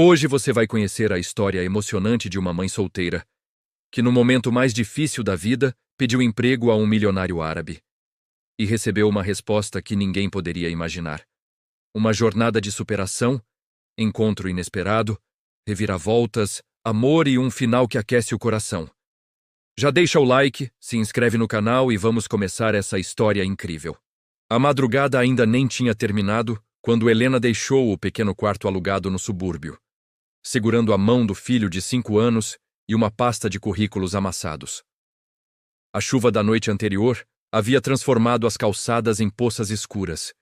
Hoje você vai conhecer a história emocionante de uma mãe solteira, que no momento mais difícil da vida pediu emprego a um milionário árabe e recebeu uma resposta que ninguém poderia imaginar. Uma jornada de superação, encontro inesperado, reviravoltas, amor e um final que aquece o coração. Já deixa o like, se inscreve no canal e vamos começar essa história incrível. A madrugada ainda nem tinha terminado quando Helena deixou o pequeno quarto alugado no subúrbio, segurando a mão do filho de 5 anos e uma pasta de currículos amassados. A chuva da noite anterior havia transformado as calçadas em poças escuras,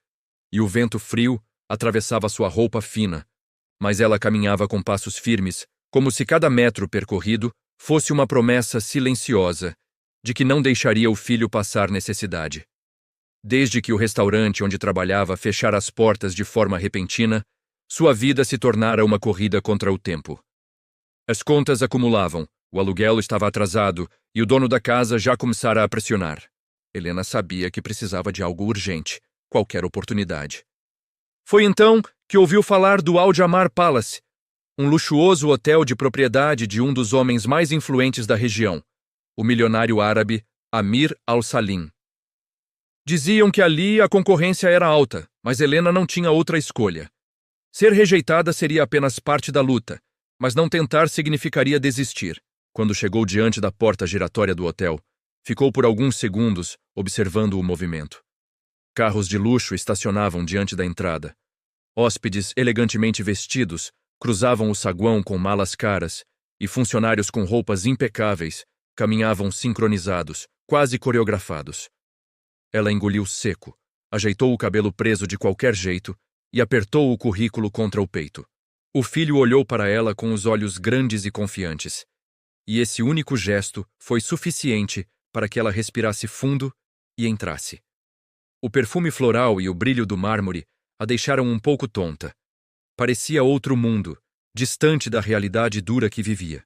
e o vento frio atravessava sua roupa fina, mas ela caminhava com passos firmes, como se cada metro percorrido fosse uma promessa silenciosa de que não deixaria o filho passar necessidade. Desde que o restaurante onde trabalhava fechara as portas de forma repentina, sua vida se tornara uma corrida contra o tempo. As contas acumulavam, o aluguel estava atrasado e o dono da casa já começara a pressionar. Helena sabia que precisava de algo urgente, qualquer oportunidade. Foi então que ouviu falar do Al Jamar Palace, um luxuoso hotel de propriedade de um dos homens mais influentes da região, o milionário árabe Amir Al-Salim. Diziam que ali a concorrência era alta, mas Helena não tinha outra escolha. Ser rejeitada seria apenas parte da luta, mas não tentar significaria desistir. Quando chegou diante da porta giratória do hotel, ficou por alguns segundos observando o movimento. Carros de luxo estacionavam diante da entrada. Hóspedes elegantemente vestidos cruzavam o saguão com malas caras e funcionários com roupas impecáveis caminhavam sincronizados, quase coreografados. Ela engoliu seco, ajeitou o cabelo preso de qualquer jeito e apertou o currículo contra o peito. O filho olhou para ela com os olhos grandes e confiantes, e esse único gesto foi suficiente para que ela respirasse fundo e entrasse. O perfume floral e o brilho do mármore a deixaram um pouco tonta. Parecia outro mundo, distante da realidade dura que vivia.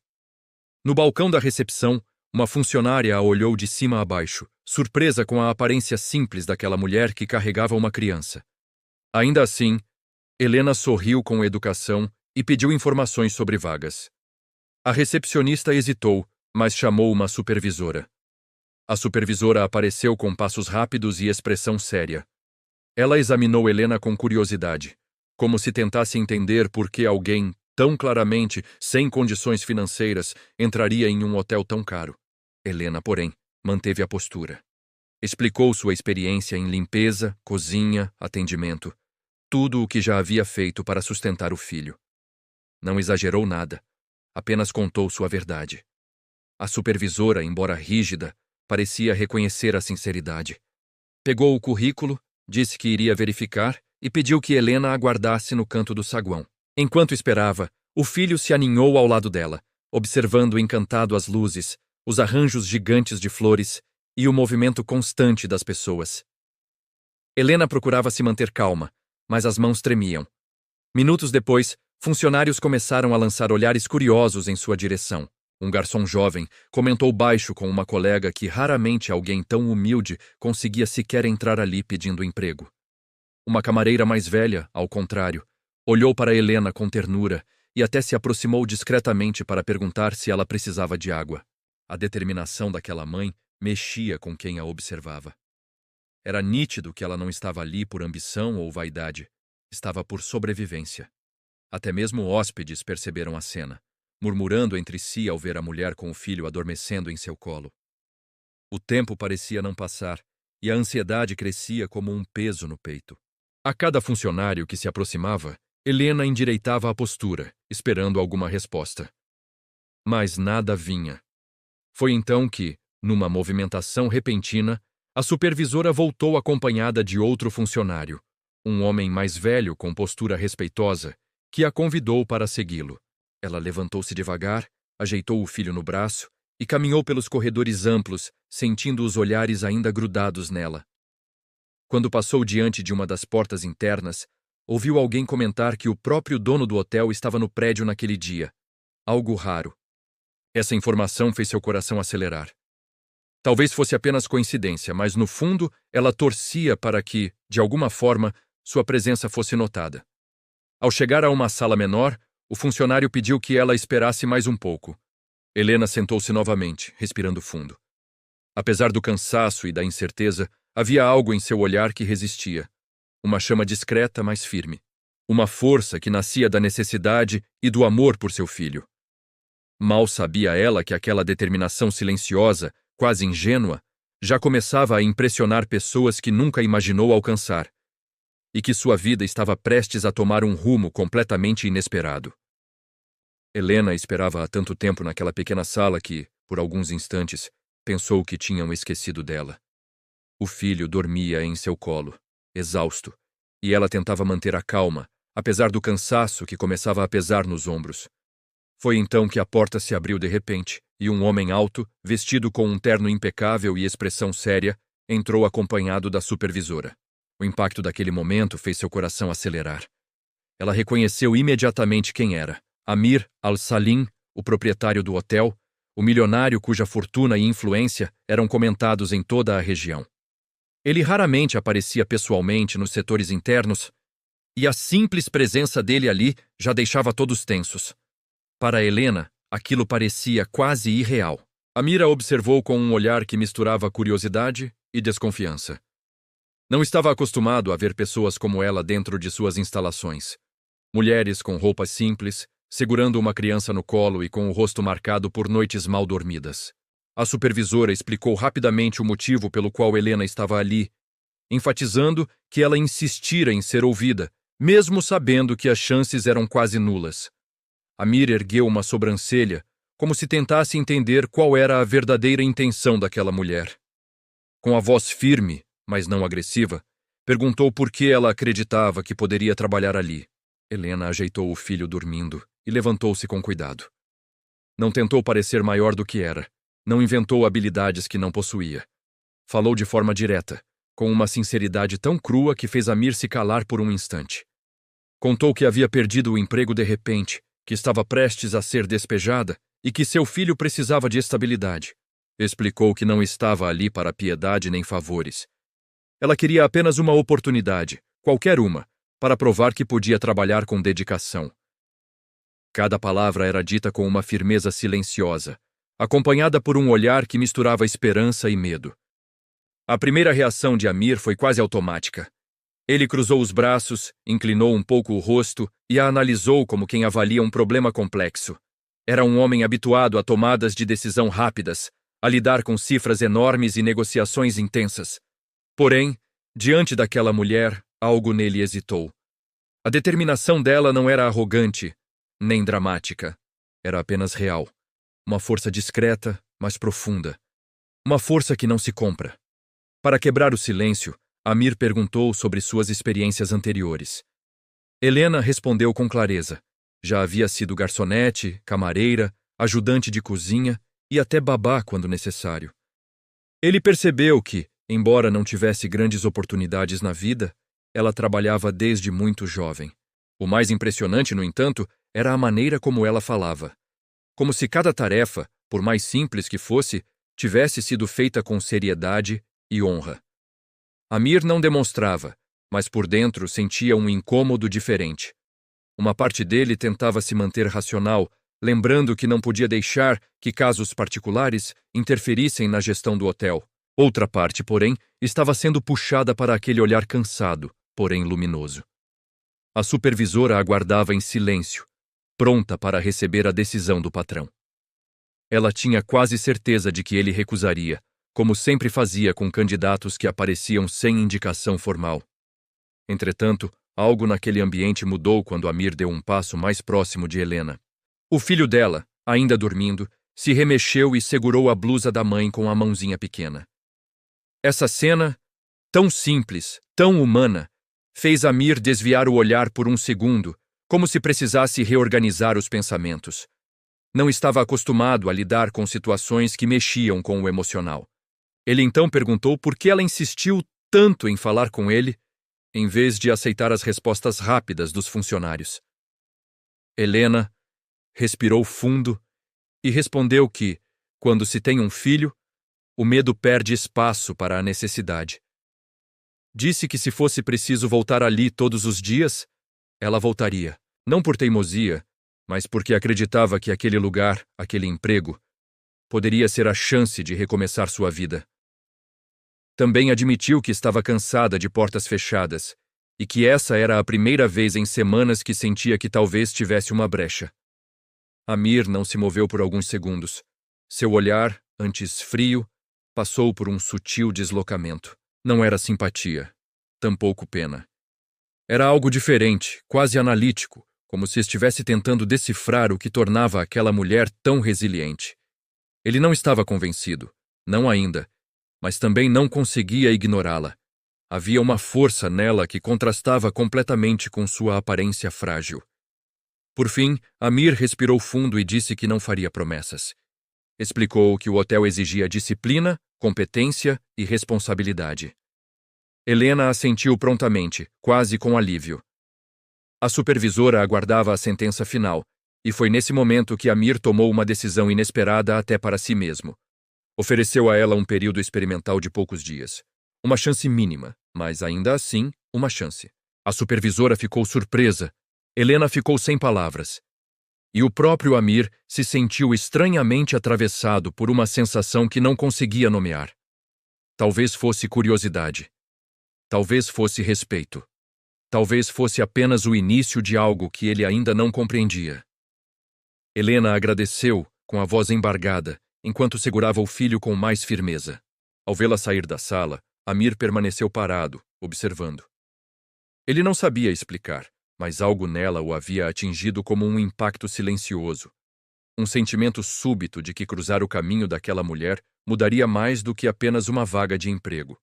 No balcão da recepção, uma funcionária a olhou de cima a baixo, surpresa com a aparência simples daquela mulher que carregava uma criança. Ainda assim, Helena sorriu com educação e pediu informações sobre vagas. A recepcionista hesitou, mas chamou uma supervisora. A supervisora apareceu com passos rápidos e expressão séria. Ela examinou Helena com curiosidade, como se tentasse entender por que alguém, tão claramente sem condições financeiras, entraria em um hotel tão caro. Helena, porém, manteve a postura. Explicou sua experiência em limpeza, cozinha, atendimento, tudo o que já havia feito para sustentar o filho. Não exagerou nada, apenas contou sua verdade. A supervisora, embora rígida, parecia reconhecer a sinceridade. Pegou o currículo, disse que iria verificar e pediu que Helena aguardasse no canto do saguão. Enquanto esperava, o filho se aninhou ao lado dela, observando encantado as luzes, os arranjos gigantes de flores e o movimento constante das pessoas. Helena procurava se manter calma, mas as mãos tremiam. Minutos depois, funcionários começaram a lançar olhares curiosos em sua direção. Um garçom jovem comentou baixo com uma colega que raramente alguém tão humilde conseguia sequer entrar ali pedindo emprego. Uma camareira mais velha, ao contrário, olhou para Helena com ternura e até se aproximou discretamente para perguntar se ela precisava de água. A determinação daquela mãe mexia com quem a observava. Era nítido que ela não estava ali por ambição ou vaidade, estava por sobrevivência. Até mesmo hóspedes perceberam a cena, murmurando entre si ao ver a mulher com o filho adormecendo em seu colo. O tempo parecia não passar, e a ansiedade crescia como um peso no peito. A cada funcionário que se aproximava, Helena endireitava a postura, esperando alguma resposta. Mas nada vinha. Foi então que, numa movimentação repentina, a supervisora voltou acompanhada de outro funcionário, um homem mais velho com postura respeitosa, que a convidou para segui-lo. Ela levantou-se devagar, ajeitou o filho no braço e caminhou pelos corredores amplos, sentindo os olhares ainda grudados nela. Quando passou diante de uma das portas internas, ouviu alguém comentar que o próprio dono do hotel estava no prédio naquele dia. Algo raro. Essa informação fez seu coração acelerar. Talvez fosse apenas coincidência, mas no fundo ela torcia para que, de alguma forma, sua presença fosse notada. Ao chegar a uma sala menor, O funcionário pediu que ela esperasse mais um pouco. Helena sentou-se novamente, respirando fundo. Apesar do cansaço e da incerteza, havia algo em seu olhar que resistia. Uma chama discreta, mas firme. Uma força que nascia da necessidade e do amor por seu filho. Mal sabia ela que aquela determinação silenciosa, quase ingênua, já começava a impressionar pessoas que nunca imaginou alcançar, e que sua vida estava prestes a tomar um rumo completamente inesperado. Helena esperava há tanto tempo naquela pequena sala que, por alguns instantes, pensou que tinham esquecido dela. O filho dormia em seu colo, exausto, e ela tentava manter a calma, apesar do cansaço que começava a pesar nos ombros. Foi então que a porta se abriu de repente, e um homem alto, vestido com um terno impecável e expressão séria, entrou acompanhado da supervisora. O impacto daquele momento fez seu coração acelerar. Ela reconheceu imediatamente quem era. Amir Al-Salim, o proprietário do hotel, o milionário cuja fortuna e influência eram comentados em toda a região. Ele raramente aparecia pessoalmente nos setores internos, e a simples presença dele ali já deixava todos tensos. Para Helena, aquilo parecia quase irreal. Amir a observou com um olhar que misturava curiosidade e desconfiança. Não estava acostumado a ver pessoas como ela dentro de suas instalações. Mulheres com roupas simples, segurando uma criança no colo e com o rosto marcado por noites mal dormidas. A supervisora explicou rapidamente o motivo pelo qual Helena estava ali, enfatizando que ela insistira em ser ouvida, mesmo sabendo que as chances eram quase nulas. Amir ergueu uma sobrancelha, como se tentasse entender qual era a verdadeira intenção daquela mulher. Com a voz firme, mas não agressiva, perguntou por que ela acreditava que poderia trabalhar ali. Helena ajeitou o filho dormindo e levantou-se com cuidado. Não tentou parecer maior do que era. Não inventou habilidades que não possuía. Falou de forma direta, com uma sinceridade tão crua que fez Amir se calar por um instante. Contou que havia perdido o emprego de repente, que estava prestes a ser despejada e que seu filho precisava de estabilidade. Explicou que não estava ali para piedade nem favores. Ela queria apenas uma oportunidade, qualquer uma, para provar que podia trabalhar com dedicação. Cada palavra era dita com uma firmeza silenciosa, acompanhada por um olhar que misturava esperança e medo. A primeira reação de Amir foi quase automática. Ele cruzou os braços, inclinou um pouco o rosto e a analisou como quem avalia um problema complexo. Era um homem habituado a tomadas de decisão rápidas, a lidar com cifras enormes e negociações intensas. Porém, diante daquela mulher, algo nele hesitou. A determinação dela não era arrogante, nem dramática. Era apenas real. Uma força discreta, mas profunda. Uma força que não se compra. Para quebrar o silêncio, Amir perguntou sobre suas experiências anteriores. Helena respondeu com clareza. Já havia sido garçonete, camareira, ajudante de cozinha e até babá quando necessário. Ele percebeu que, embora não tivesse grandes oportunidades na vida, ela trabalhava desde muito jovem. O mais impressionante, no entanto, era a maneira como ela falava. Como se cada tarefa, por mais simples que fosse, tivesse sido feita com seriedade e honra. Amir não demonstrava, mas por dentro sentia um incômodo diferente. Uma parte dele tentava se manter racional, lembrando que não podia deixar que casos particulares interferissem na gestão do hotel. Outra parte, porém, estava sendo puxada para aquele olhar cansado, porém luminoso. A supervisora aguardava em silêncio, pronta para receber a decisão do patrão. Ela tinha quase certeza de que ele recusaria, como sempre fazia com candidatos que apareciam sem indicação formal. Entretanto, algo naquele ambiente mudou quando Amir deu um passo mais próximo de Helena. O filho dela, ainda dormindo, se remexeu e segurou a blusa da mãe com a mãozinha pequena. Essa cena, tão simples, tão humana, fez Amir desviar o olhar por um segundo, como se precisasse reorganizar os pensamentos. Não estava acostumado a lidar com situações que mexiam com o emocional. Ele então perguntou por que ela insistiu tanto em falar com ele, em vez de aceitar as respostas rápidas dos funcionários. Helena respirou fundo e respondeu que, quando se tem um filho, o medo perde espaço para a necessidade. Disse que se fosse preciso voltar ali todos os dias, ela voltaria, não por teimosia, mas porque acreditava que aquele lugar, aquele emprego, poderia ser a chance de recomeçar sua vida. Também admitiu que estava cansada de portas fechadas e que essa era a primeira vez em semanas que sentia que talvez tivesse uma brecha. Amir não se moveu por alguns segundos. Seu olhar, antes frio, passou por um sutil deslocamento. Não era simpatia, tampouco pena. Era algo diferente, quase analítico, como se estivesse tentando decifrar o que tornava aquela mulher tão resiliente. Ele não estava convencido, não ainda, mas também não conseguia ignorá-la. Havia uma força nela que contrastava completamente com sua aparência frágil. Por fim, Amir respirou fundo e disse que não faria promessas. Explicou que o hotel exigia disciplina, competência e responsabilidade. Helena assentiu prontamente, quase com alívio. A supervisora aguardava a sentença final, e foi nesse momento que Amir tomou uma decisão inesperada até para si mesmo. Ofereceu a ela um período experimental de poucos dias. Uma chance mínima, mas ainda assim, uma chance. A supervisora ficou surpresa. Helena ficou sem palavras. E o próprio Amir se sentiu estranhamente atravessado por uma sensação que não conseguia nomear. Talvez fosse curiosidade. Talvez fosse respeito. Talvez fosse apenas o início de algo que ele ainda não compreendia. Helena agradeceu, com a voz embargada, enquanto segurava o filho com mais firmeza. Ao vê-la sair da sala, Amir permaneceu parado, observando. Ele não sabia explicar, mas algo nela o havia atingido como um impacto silencioso. Um sentimento súbito de que cruzar o caminho daquela mulher mudaria mais do que apenas uma vaga de emprego.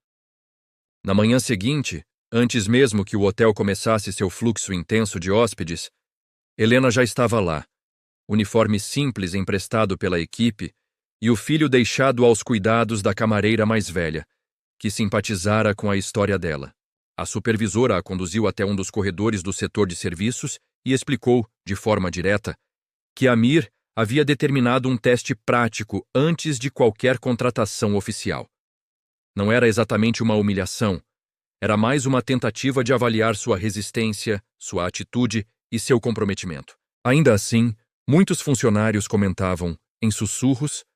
Na manhã seguinte, antes mesmo que o hotel começasse seu fluxo intenso de hóspedes, Helena já estava lá, uniforme simples emprestado pela equipe e o filho deixado aos cuidados da camareira mais velha, que simpatizara com a história dela. A supervisora a conduziu até um dos corredores do setor de serviços e explicou, de forma direta, que Amir havia determinado um teste prático antes de qualquer contratação oficial. Não era exatamente uma humilhação, era mais uma tentativa de avaliar sua resistência, sua atitude e seu comprometimento. Ainda assim, muitos funcionários comentavam, em sussurros,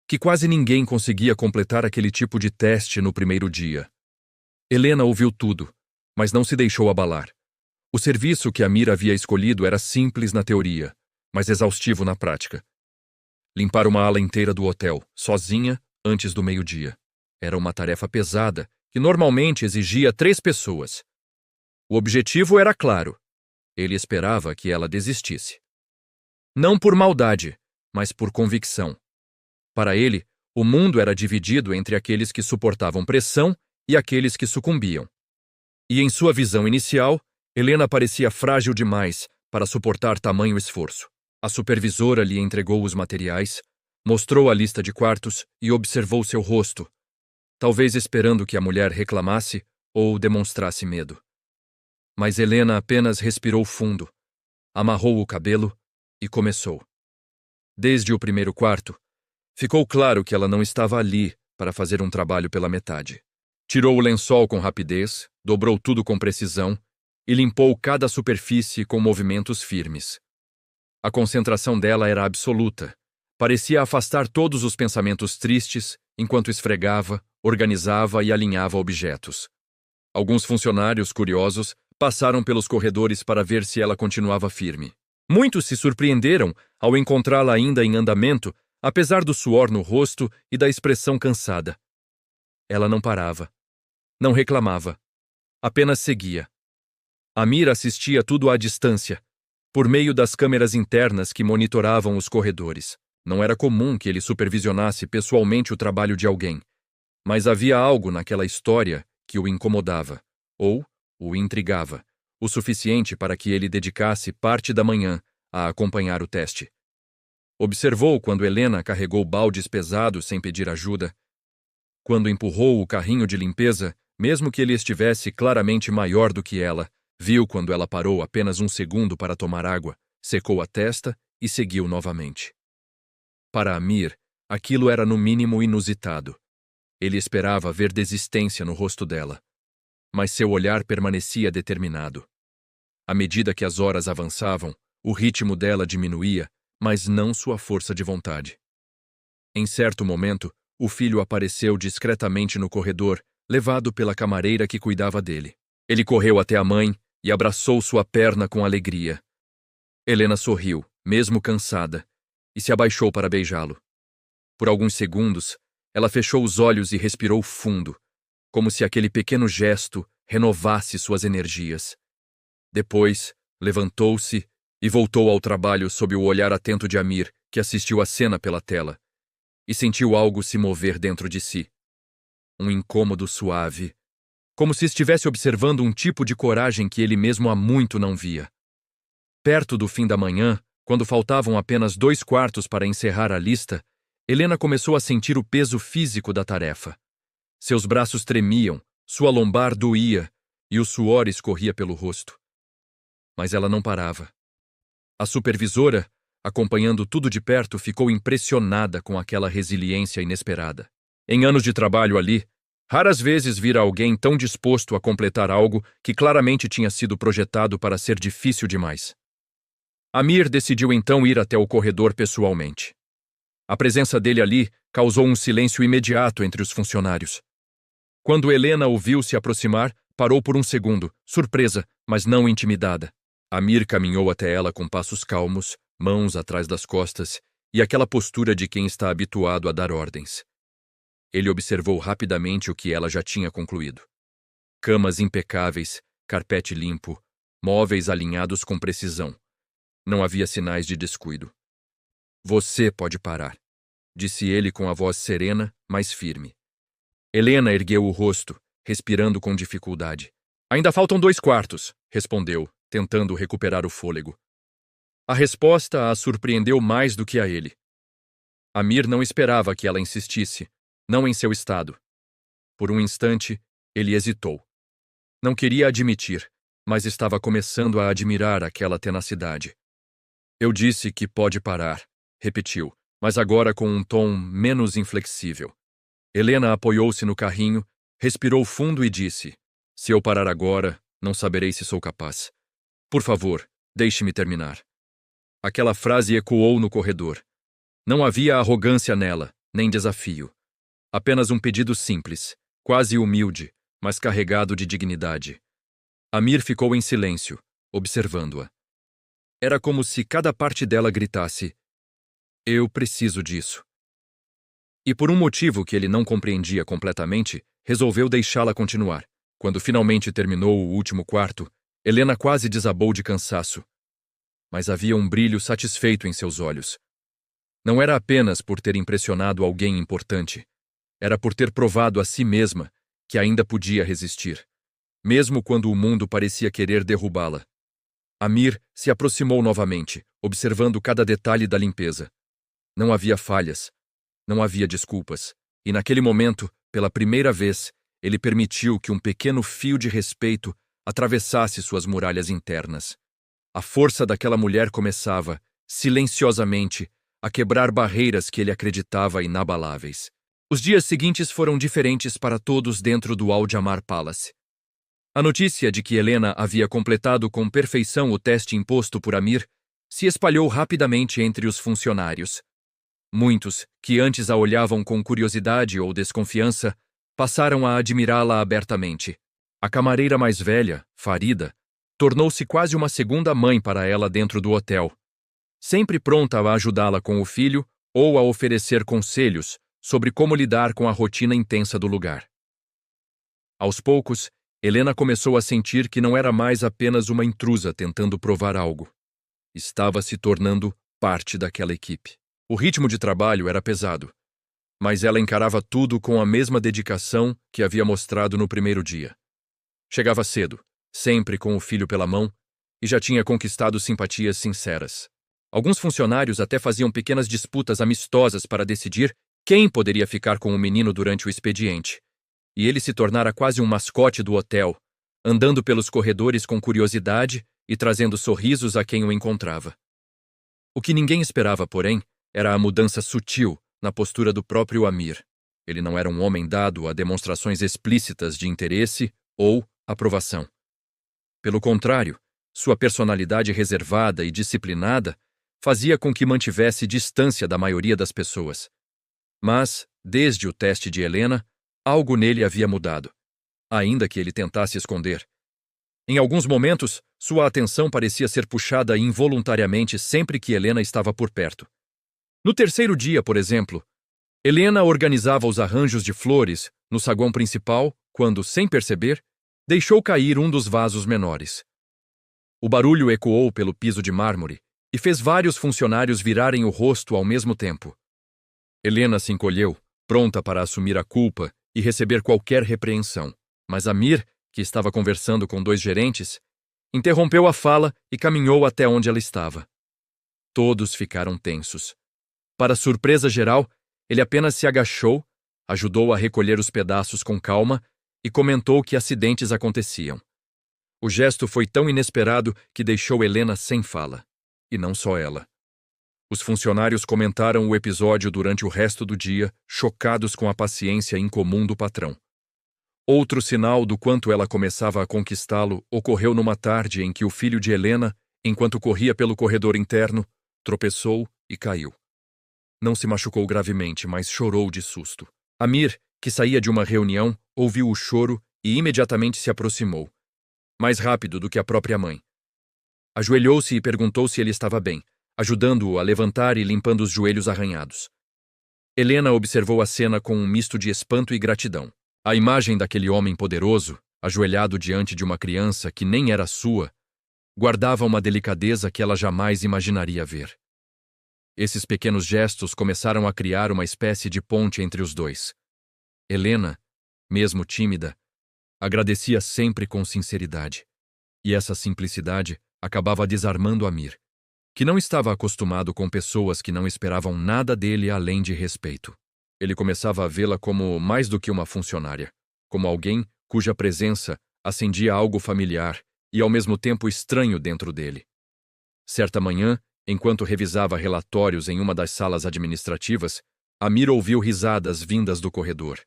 que quase ninguém conseguia completar aquele tipo de teste no primeiro dia. Helena ouviu tudo, mas não se deixou abalar. O serviço que Amir havia escolhido era simples na teoria, mas exaustivo na prática. Limpar uma ala inteira do hotel, sozinha, antes do meio-dia. Era uma tarefa pesada, que normalmente exigia 3 pessoas. O objetivo era claro. Ele esperava que ela desistisse. Não por maldade, mas por convicção. Para ele, o mundo era dividido entre aqueles que suportavam pressão e aqueles que sucumbiam. E em sua visão inicial, Helena parecia frágil demais para suportar tamanho esforço. A supervisora lhe entregou os materiais, mostrou a lista de quartos e observou seu rosto, talvez esperando que a mulher reclamasse ou demonstrasse medo. Mas Helena apenas respirou fundo, amarrou o cabelo e começou. Desde o primeiro quarto, ficou claro que ela não estava ali para fazer um trabalho pela metade. Tirou o lençol com rapidez, dobrou tudo com precisão e limpou cada superfície com movimentos firmes. A concentração dela era absoluta. Parecia afastar todos os pensamentos tristes enquanto esfregava, organizava e alinhava objetos. Alguns funcionários curiosos passaram pelos corredores para ver se ela continuava firme. Muitos se surpreenderam ao encontrá-la ainda em andamento, apesar do suor no rosto e da expressão cansada. Ela não parava. Não reclamava. Apenas seguia. Amir assistia tudo à distância, por meio das câmeras internas que monitoravam os corredores. Não era comum que ele supervisionasse pessoalmente o trabalho de alguém, mas havia algo naquela história que o incomodava, ou o intrigava, o suficiente para que ele dedicasse parte da manhã a acompanhar o teste. Observou quando Helena carregou baldes pesados sem pedir ajuda, quando empurrou o carrinho de limpeza, mesmo que ele estivesse claramente maior do que ela, viu quando ela parou apenas um segundo para tomar água, secou a testa e seguiu novamente. Para Amir, aquilo era no mínimo inusitado. Ele esperava ver desistência no rosto dela, mas seu olhar permanecia determinado. À medida que as horas avançavam, O ritmo dela diminuía, mas não sua força de vontade. Em certo momento, o filho apareceu discretamente no corredor, levado pela camareira que cuidava dele. Ele correu até a mãe e abraçou sua perna com alegria. Helena sorriu, mesmo cansada, e se abaixou para beijá-lo. Por alguns segundos, ela fechou os olhos e respirou fundo, como se aquele pequeno gesto renovasse suas energias. Depois, levantou-se e voltou ao trabalho sob o olhar atento de Amir, que assistiu à cena pela tela, e sentiu algo se mover dentro de si. Um incômodo suave, como se estivesse observando um tipo de coragem que ele mesmo há muito não via. Perto do fim da manhã, quando faltavam apenas 2/4 para encerrar a lista, Helena começou a sentir o peso físico da tarefa. Seus braços tremiam, sua lombar doía e o suor escorria pelo rosto. Mas ela não parava. A supervisora, acompanhando tudo de perto, ficou impressionada com aquela resiliência inesperada. Em anos de trabalho ali, raras vezes vira alguém tão disposto a completar algo que claramente tinha sido projetado para ser difícil demais. Amir decidiu então ir até o corredor pessoalmente. A presença dele ali causou um silêncio imediato entre os funcionários. Quando Helena o viu se aproximar, parou por um segundo, surpresa, mas não intimidada. Amir caminhou até ela com passos calmos, mãos atrás das costas e aquela postura de quem está habituado a dar ordens. Ele observou rapidamente o que ela já tinha concluído. Camas impecáveis, carpete limpo, móveis alinhados com precisão. Não havia sinais de descuido. "Você pode parar", disse ele com a voz serena, mas firme. Helena ergueu o rosto, respirando com dificuldade. "Ainda faltam 2/4", respondeu, tentando recuperar o fôlego. A resposta a surpreendeu mais do que a ele. Amir não esperava que ela insistisse, não em seu estado. Por um instante, ele hesitou. Não queria admitir, mas estava começando a admirar aquela tenacidade. "Eu disse que pode parar", repetiu, mas agora com um tom menos inflexível. Helena apoiou-se no carrinho, respirou fundo e disse: "Se eu parar agora, não saberei se sou capaz. Por favor, deixe-me terminar." Aquela frase ecoou no corredor. Não havia arrogância nela, nem desafio. Apenas um pedido simples, quase humilde, mas carregado de dignidade. Amir ficou em silêncio, observando-a. Era como se cada parte dela gritasse: "Eu preciso disso." E por um motivo que ele não compreendia completamente, resolveu deixá-la continuar. Quando finalmente terminou o último quarto, Helena quase desabou de cansaço. Mas havia um brilho satisfeito em seus olhos. Não era apenas por ter impressionado alguém importante. Era por ter provado a si mesma que ainda podia resistir, mesmo quando o mundo parecia querer derrubá-la. Amir se aproximou novamente, observando cada detalhe da limpeza. Não havia falhas, não havia desculpas, e naquele momento, pela primeira vez, ele permitiu que um pequeno fio de respeito atravessasse suas muralhas internas. A força daquela mulher começava, silenciosamente, a quebrar barreiras que ele acreditava inabaláveis. Os dias seguintes foram diferentes para todos dentro do Al-Jamar Palace. A notícia de que Helena havia completado com perfeição o teste imposto por Amir se espalhou rapidamente entre os funcionários. Muitos, que antes a olhavam com curiosidade ou desconfiança, passaram a admirá-la abertamente. A camareira mais velha, Farida, tornou-se quase uma segunda mãe para ela dentro do hotel, sempre pronta a ajudá-la com o filho ou a oferecer conselhos sobre como lidar com a rotina intensa do lugar. Aos poucos, Helena começou a sentir que não era mais apenas uma intrusa tentando provar algo. Estava se tornando parte daquela equipe. O ritmo de trabalho era pesado, mas ela encarava tudo com a mesma dedicação que havia mostrado no primeiro dia. Chegava cedo, sempre com o filho pela mão, e já tinha conquistado simpatias sinceras. Alguns funcionários até faziam pequenas disputas amistosas para decidir quem poderia ficar com o menino durante o expediente, e ele se tornara quase um mascote do hotel, andando pelos corredores com curiosidade e trazendo sorrisos a quem o encontrava. O que ninguém esperava, porém, era a mudança sutil na postura do próprio Amir. Ele não era um homem dado a demonstrações explícitas de interesse ou aprovação. Pelo contrário, sua personalidade reservada e disciplinada, fazia com que mantivesse distância da maioria das pessoas. Mas, desde o teste de Helena, algo nele havia mudado, ainda que ele tentasse esconder. Em alguns momentos, sua atenção parecia ser puxada involuntariamente sempre que Helena estava por perto. No terceiro dia, por exemplo, Helena organizava os arranjos de flores no saguão principal quando, sem perceber, deixou cair um dos vasos menores. O barulho ecoou pelo piso de mármore e fez vários funcionários virarem o rosto ao mesmo tempo. Helena se encolheu, pronta para assumir a culpa e receber qualquer repreensão, mas Amir, que estava conversando com 2 gerentes, interrompeu a fala e caminhou até onde ela estava. Todos ficaram tensos. Para surpresa geral, ele apenas se agachou, ajudou a recolher os pedaços com calma e comentou que acidentes aconteciam. O gesto foi tão inesperado que deixou Helena sem fala. E não só ela. Os funcionários comentaram o episódio durante o resto do dia, chocados com a paciência incomum do patrão. Outro sinal do quanto ela começava a conquistá-lo ocorreu numa tarde em que o filho de Helena, enquanto corria pelo corredor interno, tropeçou e caiu. Não se machucou gravemente, mas chorou de susto. Amir, que saía de uma reunião, ouviu o choro e imediatamente se aproximou, mais rápido do que a própria mãe. Ajoelhou-se e perguntou se ele estava bem, ajudando-o a levantar e limpando os joelhos arranhados. Helena observou a cena com um misto de espanto e gratidão. A imagem daquele homem poderoso, ajoelhado diante de uma criança que nem era sua, guardava uma delicadeza que ela jamais imaginaria ver. Esses pequenos gestos começaram a criar uma espécie de ponte entre os dois. Helena, mesmo tímida, agradecia sempre com sinceridade, e essa simplicidade acabava desarmando Amir, que não estava acostumado com pessoas que não esperavam nada dele além de respeito. Ele começava a vê-la como mais do que uma funcionária, como alguém cuja presença acendia algo familiar e ao mesmo tempo estranho dentro dele. Certa manhã, enquanto revisava relatórios em uma das salas administrativas, Amir ouviu risadas vindas do corredor.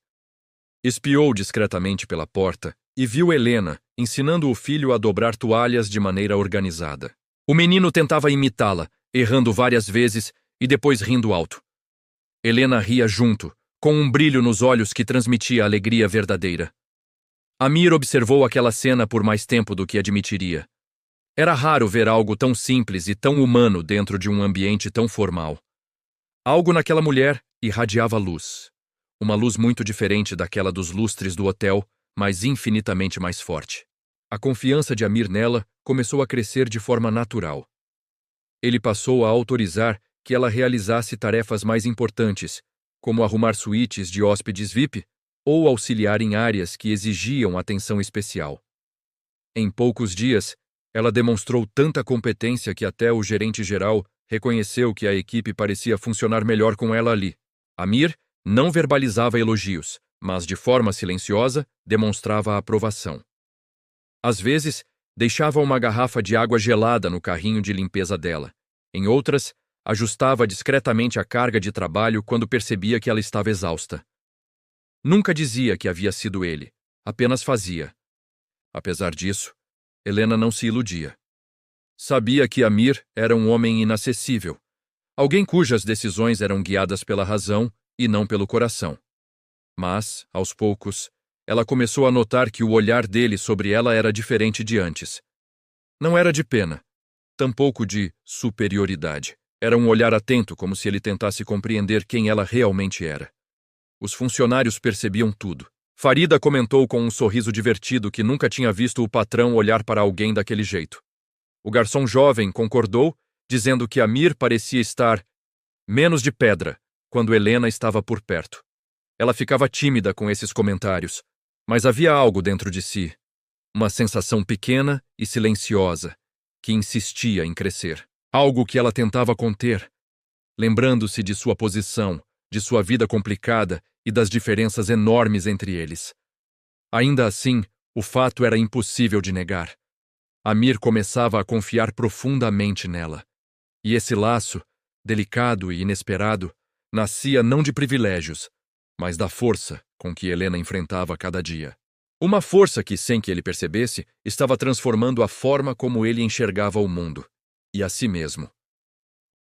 Espiou discretamente pela porta e viu Helena ensinando o filho a dobrar toalhas de maneira organizada. O menino tentava imitá-la, errando várias vezes e depois rindo alto. Helena ria junto, com um brilho nos olhos que transmitia alegria verdadeira. Amir observou aquela cena por mais tempo do que admitiria. Era raro ver algo tão simples e tão humano dentro de um ambiente tão formal. Algo naquela mulher irradiava luz. Uma luz muito diferente daquela dos lustres do hotel, mas infinitamente mais forte. A confiança de Amir nela começou a crescer de forma natural. Ele passou a autorizar que ela realizasse tarefas mais importantes, como arrumar suítes de hóspedes VIP ou auxiliar em áreas que exigiam atenção especial. Em poucos dias, ela demonstrou tanta competência que até o gerente-geral reconheceu que a equipe parecia funcionar melhor com ela ali. Amir não verbalizava elogios, mas de forma silenciosa demonstrava aprovação. Às vezes, deixava uma garrafa de água gelada no carrinho de limpeza dela. Em outras, ajustava discretamente a carga de trabalho quando percebia que ela estava exausta. Nunca dizia que havia sido ele, apenas fazia. Apesar disso, Helena não se iludia. Sabia que Amir era um homem inacessível, alguém cujas decisões eram guiadas pela razão e não pelo coração. Mas, aos poucos, ela começou a notar que o olhar dele sobre ela era diferente de antes. Não era de pena, tampouco de superioridade. Era um olhar atento, como se ele tentasse compreender quem ela realmente era. Os funcionários percebiam tudo. Farida comentou com um sorriso divertido que nunca tinha visto o patrão olhar para alguém daquele jeito. O garçom jovem concordou, dizendo que Amir parecia estar menos de pedra quando Helena estava por perto. Ela ficava tímida com esses comentários, mas havia algo dentro de si, uma sensação pequena e silenciosa, que insistia em crescer. Algo que ela tentava conter, lembrando-se de sua posição, de sua vida complicada e das diferenças enormes entre eles. Ainda assim, o fato era impossível de negar. Amir começava a confiar profundamente nela. E esse laço, delicado e inesperado, nascia não de privilégios, mas da força com que Helena enfrentava cada dia. Uma força que, sem que ele percebesse, estava transformando a forma como ele enxergava o mundo e a si mesmo.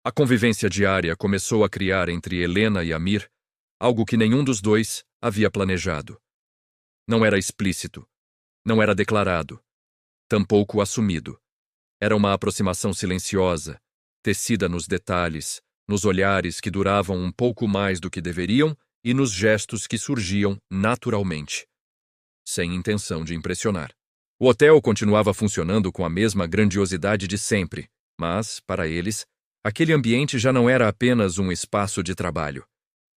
A convivência diária começou a criar entre Helena e Amir algo que nenhum dos dois havia planejado. Não era explícito, não era declarado, tampouco assumido. Era uma aproximação silenciosa, tecida nos detalhes, nos olhares que duravam um pouco mais do que deveriam e nos gestos que surgiam naturalmente, sem intenção de impressionar. O hotel continuava funcionando com a mesma grandiosidade de sempre, mas, para eles, aquele ambiente já não era apenas um espaço de trabalho.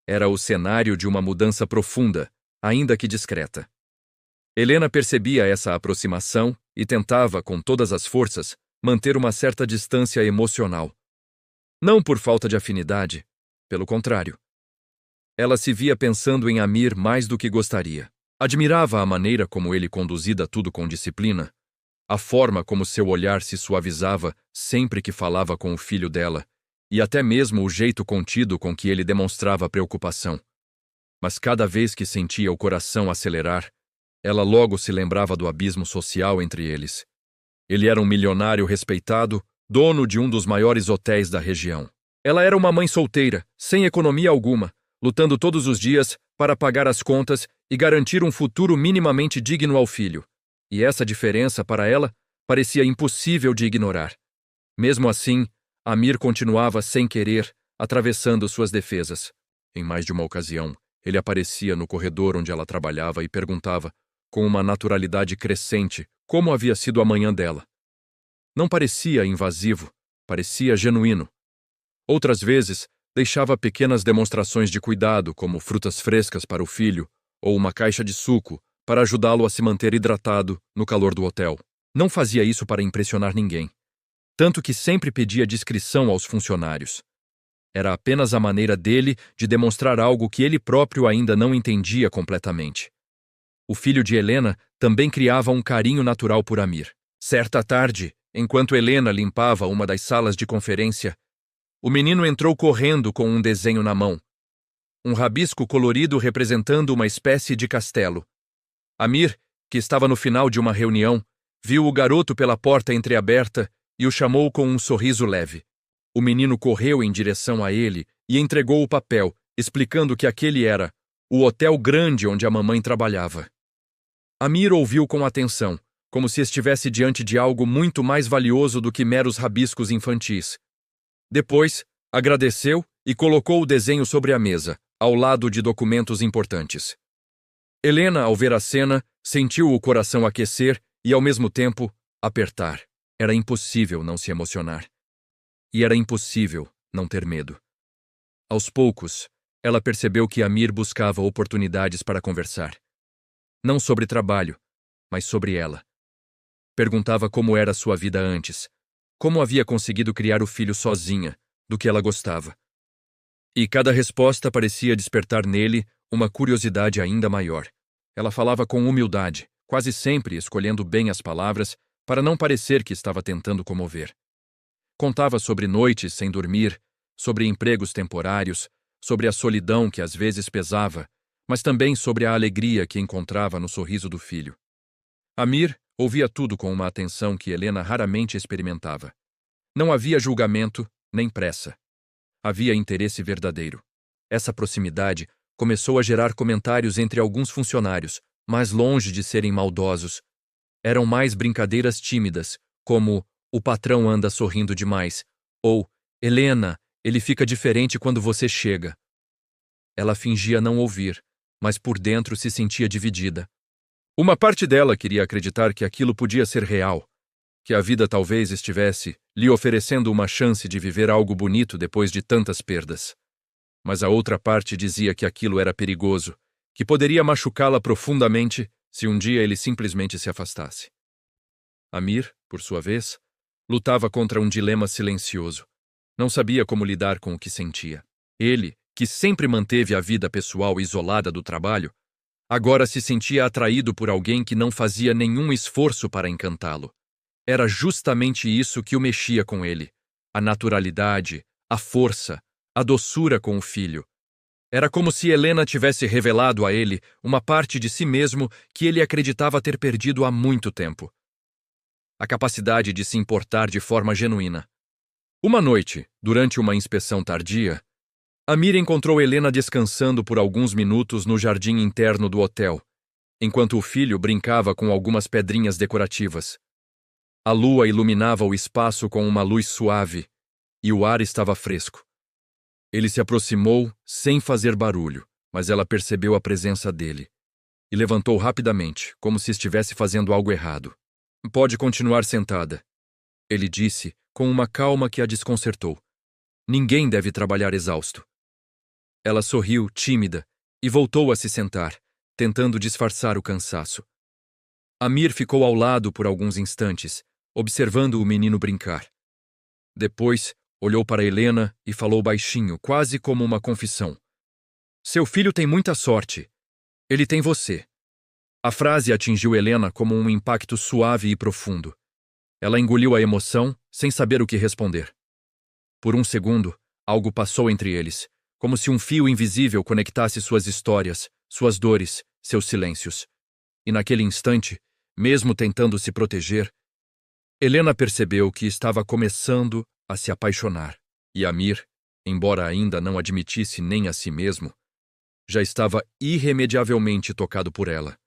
Era o cenário de uma mudança profunda, ainda que discreta. Helena percebia essa aproximação e tentava, com todas as forças, manter uma certa distância emocional. Não por falta de afinidade, pelo contrário. Ela se via pensando em Amir mais do que gostaria. Admirava a maneira como ele conduzia tudo com disciplina, a forma como seu olhar se suavizava sempre que falava com o filho dela, e até mesmo o jeito contido com que ele demonstrava preocupação. Mas cada vez que sentia o coração acelerar, ela logo se lembrava do abismo social entre eles. Ele era um milionário respeitado, dono de um dos maiores hotéis da região. Ela era uma mãe solteira, sem economia alguma, lutando todos os dias para pagar as contas e garantir um futuro minimamente digno ao filho. E essa diferença, para ela, parecia impossível de ignorar. Mesmo assim, Amir continuava sem querer, atravessando suas defesas. Em mais de uma ocasião, ele aparecia no corredor onde ela trabalhava e perguntava, com uma naturalidade crescente, como havia sido a manhã dela. Não parecia invasivo, parecia genuíno. Outras vezes, deixava pequenas demonstrações de cuidado, como frutas frescas para o filho ou uma caixa de suco para ajudá-lo a se manter hidratado no calor do hotel. Não fazia isso para impressionar ninguém, tanto que sempre pedia discrição aos funcionários. Era apenas a maneira dele de demonstrar algo que ele próprio ainda não entendia completamente. O filho de Helena também criava um carinho natural por Amir. Certa tarde, enquanto Helena limpava uma das salas de conferência, o menino entrou correndo com um desenho na mão. Um rabisco colorido representando uma espécie de castelo. Amir, que estava no final de uma reunião, viu o garoto pela porta entreaberta e o chamou com um sorriso leve. O menino correu em direção a ele e entregou o papel, explicando que aquele era o hotel grande onde a mamãe trabalhava. Amir ouviu com atenção, como se estivesse diante de algo muito mais valioso do que meros rabiscos infantis. Depois, agradeceu e colocou o desenho sobre a mesa, ao lado de documentos importantes. Helena, ao ver a cena, sentiu o coração aquecer e, ao mesmo tempo, apertar. Era impossível não se emocionar. E era impossível não ter medo. Aos poucos, ela percebeu que Amir buscava oportunidades para conversar. Não sobre trabalho, mas sobre ela. Perguntava como era sua vida antes, como havia conseguido criar o filho sozinha, do que ela gostava. E cada resposta parecia despertar nele uma curiosidade ainda maior. Ela falava com humildade, quase sempre escolhendo bem as palavras para não parecer que estava tentando comover. Contava sobre noites sem dormir, sobre empregos temporários, sobre a solidão que às vezes pesava, mas também sobre a alegria que encontrava no sorriso do filho. Amir ouvia tudo com uma atenção que Helena raramente experimentava. Não havia julgamento, nem pressa. Havia interesse verdadeiro. Essa proximidade começou a gerar comentários entre alguns funcionários, mas longe de serem maldosos. Eram mais brincadeiras tímidas, como "o patrão anda sorrindo demais" ou "Helena, ele fica diferente quando você chega". Ela fingia não ouvir, mas por dentro se sentia dividida. Uma parte dela queria acreditar que aquilo podia ser real, que a vida talvez estivesse lhe oferecendo uma chance de viver algo bonito depois de tantas perdas. Mas a outra parte dizia que aquilo era perigoso, que poderia machucá-la profundamente se um dia ele simplesmente se afastasse. Amir, por sua vez, lutava contra um dilema silencioso. Não sabia como lidar com o que sentia. Ele, que sempre manteve a vida pessoal isolada do trabalho, agora se sentia atraído por alguém que não fazia nenhum esforço para encantá-lo. Era justamente isso que o mexia com ele: a naturalidade, a força, a doçura com o filho. Era como se Helena tivesse revelado a ele uma parte de si mesmo que ele acreditava ter perdido há muito tempo. A capacidade de se importar de forma genuína. Uma noite, durante uma inspeção tardia, Amir encontrou Helena descansando por alguns minutos no jardim interno do hotel, enquanto o filho brincava com algumas pedrinhas decorativas. A lua iluminava o espaço com uma luz suave, e o ar estava fresco. Ele se aproximou sem fazer barulho, mas ela percebeu a presença dele, e levantou rapidamente, como se estivesse fazendo algo errado. Pode continuar sentada, ele disse, com uma calma que a desconcertou. Ninguém deve trabalhar exausto. Ela sorriu, tímida, e voltou a se sentar, tentando disfarçar o cansaço. Amir ficou ao lado por alguns instantes, observando o menino brincar. Depois, olhou para Helena e falou baixinho, quase como uma confissão. Seu filho tem muita sorte. Ele tem você. A frase atingiu Helena como um impacto suave e profundo. Ela engoliu a emoção, sem saber o que responder. Por um segundo, algo passou entre eles, como se um fio invisível conectasse suas histórias, suas dores, seus silêncios. E naquele instante, mesmo tentando se proteger, Helena percebeu que estava começando a se apaixonar. E Amir, embora ainda não admitisse nem a si mesmo, já estava irremediavelmente tocado por ela.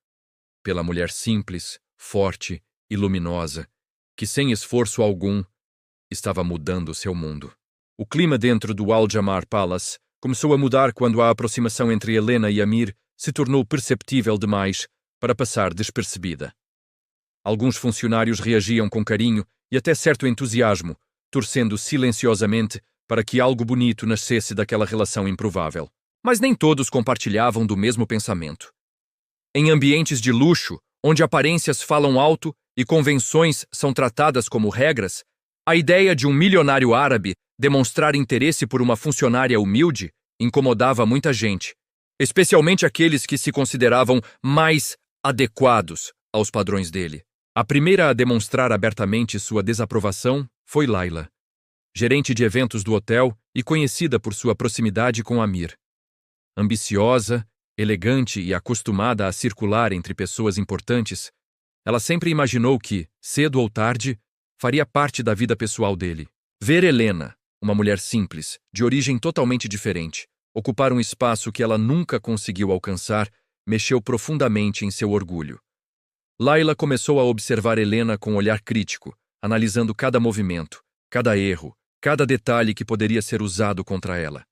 Pela mulher simples, forte e luminosa, que sem esforço algum, estava mudando seu mundo. O clima dentro do Al-Jamar Palace começou a mudar quando a aproximação entre Helena e Amir se tornou perceptível demais para passar despercebida. Alguns funcionários reagiam com carinho e até certo entusiasmo, torcendo silenciosamente para que algo bonito nascesse daquela relação improvável. Mas nem todos compartilhavam do mesmo pensamento. Em ambientes de luxo, onde aparências falam alto e convenções são tratadas como regras, a ideia de um milionário árabe demonstrar interesse por uma funcionária humilde incomodava muita gente, especialmente aqueles que se consideravam mais adequados aos padrões dele. A primeira a demonstrar abertamente sua desaprovação foi Layla, gerente de eventos do hotel e conhecida por sua proximidade com Amir. Ambiciosa, elegante e acostumada a circular entre pessoas importantes, ela sempre imaginou que, cedo ou tarde, faria parte da vida pessoal dele. Ver Helena, uma mulher simples, de origem totalmente diferente, ocupar um espaço que ela nunca conseguiu alcançar, mexeu profundamente em seu orgulho. Layla começou a observar Helena com um olhar crítico, analisando cada movimento, cada erro, cada detalhe que poderia ser usado contra ela.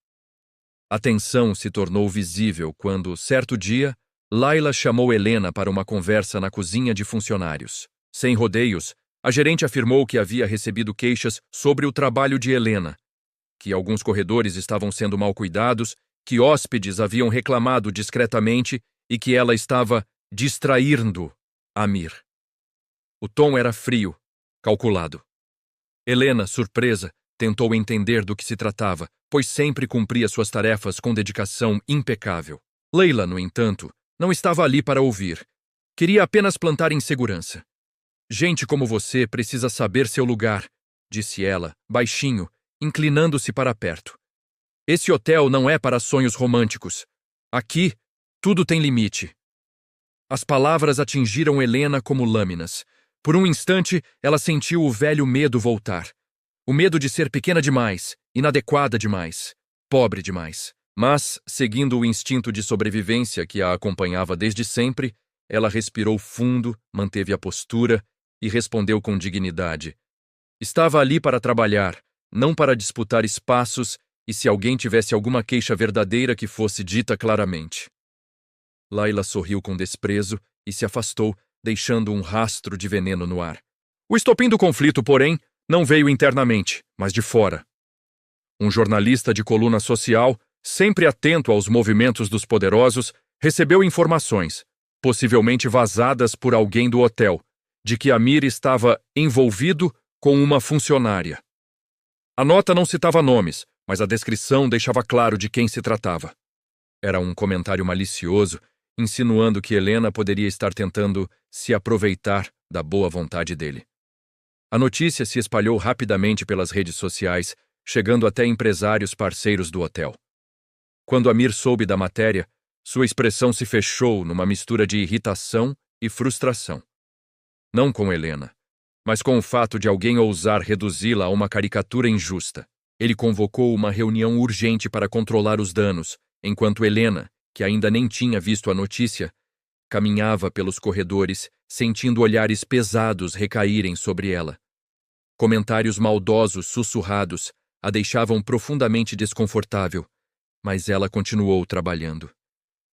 A tensão se tornou visível quando, certo dia, Layla chamou Helena para uma conversa na cozinha de funcionários. Sem rodeios, a gerente afirmou que havia recebido queixas sobre o trabalho de Helena, que alguns corredores estavam sendo mal cuidados, que hóspedes haviam reclamado discretamente e que ela estava distraindo Amir. O tom era frio, calculado. Helena, surpresa, tentou entender do que se tratava, pois sempre cumpria suas tarefas com dedicação impecável. Layla, no entanto, não estava ali para ouvir. Queria apenas plantar insegurança. Gente como você precisa saber seu lugar, disse ela, baixinho, inclinando-se para perto. Esse hotel não é para sonhos românticos. Aqui, tudo tem limite. As palavras atingiram Helena como lâminas. Por um instante, ela sentiu o velho medo voltar. O medo de ser pequena demais, inadequada demais, pobre demais. Mas, seguindo o instinto de sobrevivência que a acompanhava desde sempre, ela respirou fundo, manteve a postura e respondeu com dignidade. Estava ali para trabalhar, não para disputar espaços e se alguém tivesse alguma queixa verdadeira que fosse dita claramente. Layla sorriu com desprezo e se afastou, deixando um rastro de veneno no ar. O estopim do conflito, porém, não veio internamente, mas de fora. Um jornalista de coluna social, sempre atento aos movimentos dos poderosos, recebeu informações, possivelmente vazadas por alguém do hotel, de que Amir estava envolvido com uma funcionária. A nota não citava nomes, mas a descrição deixava claro de quem se tratava. Era um comentário malicioso, insinuando que Helena poderia estar tentando se aproveitar da boa vontade dele. A notícia se espalhou rapidamente pelas redes sociais, chegando até empresários parceiros do hotel. Quando Amir soube da matéria, sua expressão se fechou numa mistura de irritação e frustração. Não com Helena, mas com o fato de alguém ousar reduzi-la a uma caricatura injusta. Ele convocou uma reunião urgente para controlar os danos, enquanto Helena, que ainda nem tinha visto a notícia, caminhava pelos corredores, sentindo olhares pesados recaírem sobre ela. Comentários maldosos sussurrados a deixavam profundamente desconfortável, mas ela continuou trabalhando.